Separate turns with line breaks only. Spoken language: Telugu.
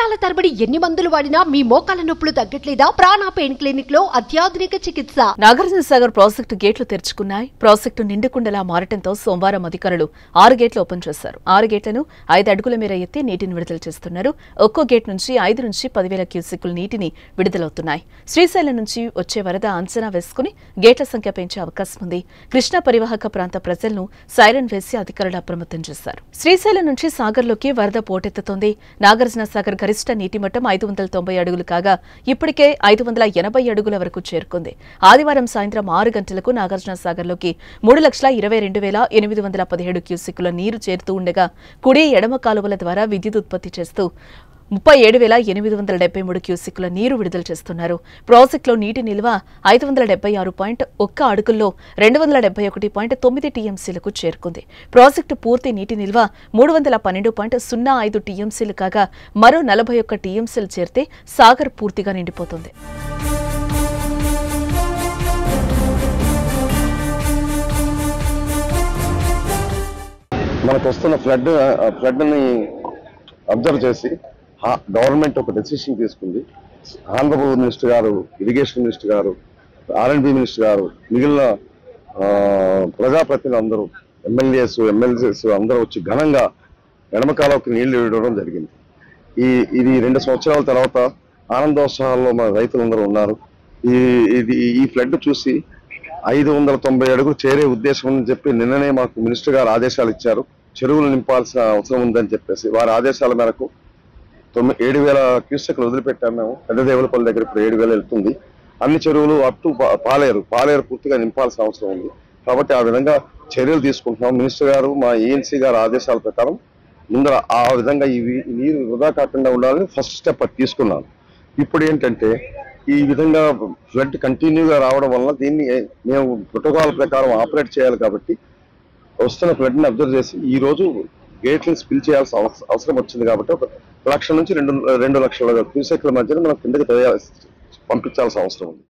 సంవత్సరాల తరబడి ఎన్ని మందులు వాడినా మీ మోకాల నొప్పులు తగ్గట్లేదా? ప్రాణ పెయిన్ క్లినిక్ లో అత్యాధునిక చికిత్స.
నాగార్జున సాగర్ ప్రాజెక్టు గేట్లు తెరుచుకున్నాయి. ప్రాజెక్టు నిండుకుండలా మారటంతో సోమవారం అధికారులు 6 గేట్లు ఓపెన్ చేశారు. 6 గేట్లను 5 అడుగుల మేర ఎత్తి నీటిని విడుదల చేస్తున్నారు. ఒక్కో గేట్ నుంచి 5 నుంచి 10,000 క్యూసెక్కుల నీటిని విడుదలవుతున్నాయి. శ్రీశైలం నుంచి వచ్చే వరద అంచనా వేసుకుని గేట్ల సంఖ్య పెంచే అవకాశం ఉంది. కృష్ణా పరివాహక ప్రాంత ప్రజలను సైరన్ వేసి అధికారులు అప్రమత్తం చేశారు. శ్రీశైలం నుంచి సాగర్లోకి వరద పోటెత్తుతోంది. నాగార్జున సాగర్ గరిష్ట నీటి మట్టం 590 అడుగులు కాగా ఇప్పటికే 580 అడుగుల వరకు చేరుకుంది. ఆదివారం సాయంత్రం 6 గంటలకు నాగార్జున సాగర్లోకి 3,22,817 క్యూసెక్కుల నీరు చేరుతూ ఉండగా కుడి ఎడమ కాలువల ద్వారా విద్యుత్ ఉత్పత్తి చేస్తూ 37,873 క్యూసెక్కుల నీరు విడుదల చేస్తున్నారు. ప్రాజెక్టులో నీటి నిల్వ 576.1 అడుగుల్లో 271.9 టీఎంసీలకు చేరుకుంది. ప్రాజెక్టు పూర్తి నీటి నిల్వ 312.05 టీఎంసీలు కాగా మరో 41 టీఎంసీలు చేరితే సాగర్ పూర్తిగా నిండిపోతుంది.
మనకు వస్తున్న ఫ్లడ్ని అబ్జర్వ్ చేసి గవర్నమెంట్ ఒక డెసిషన్ తీసుకుంది. ఆంధ్రప్రదేశ్ మినిస్టర్ గారు, ఇరిగేషన్ మినిస్టర్ గారు, R&B మినిస్టర్ గారు, మిగిలిన ప్రజాప్రతినిధులు అందరూ, ఎమ్మెల్యేస్ అందరూ వచ్చి ఘనంగా ఎడమకాలకి నీళ్లు ఇవ్వడం జరిగింది. ఇది 2 సంవత్సరాల తర్వాత ఆనందోత్సవాల్లో మన రైతులందరూ ఉన్నారు. ఈ ఫ్లడ్ చూసి 590 అడుగులు చేరే ఉద్దేశం అని చెప్పి నిన్ననే మాకు మినిస్టర్ గారు ఆదేశాలు ఇచ్చారు. చెరువులు నింపాల్సిన అవసరం ఉందని చెప్పేసి వారి ఆదేశాల మేరకు 7,000 క్యూసెక్లు వదిలిపెట్టాము. మేము పెద్దదేవులపల్లి దగ్గర ఇప్పుడు 7,000 వెళ్తుంది. అన్ని చెరువులు అప్ టు పాలేరు పూర్తిగా నింపాల్సిన అవసరం ఉంది. కాబట్టి ఆ విధంగా చర్యలు తీసుకుంటున్నాం. మినిస్టర్ గారు, మా ENC గారు ఆదేశాల ప్రకారం ముందర ఆ విధంగా ఈ నీరు వృధా కాకుండా ఉండాలని ఫస్ట్ స్టెప్ తీసుకున్నాను. ఇప్పుడు ఏంటంటే ఈ విధంగా ఫ్లడ్ కంటిన్యూగా రావడం వల్ల దీన్ని మేము ప్రోటోకాల్ ప్రకారం ఆపరేట్ చేయాలి. కాబట్టి వస్తున్న ఫ్లడ్ని అబ్జర్వ్ చేసి ఈ రోజు గేట్లను స్పిల్ చేయాల్సిన అవసరం వచ్చింది. కాబట్టి 1 లక్ష నుంచి 2 లక్షల క్యూసెక్ల మధ్యన మనం కిందకి పంపించాల్సిన అవసరం ఉంది.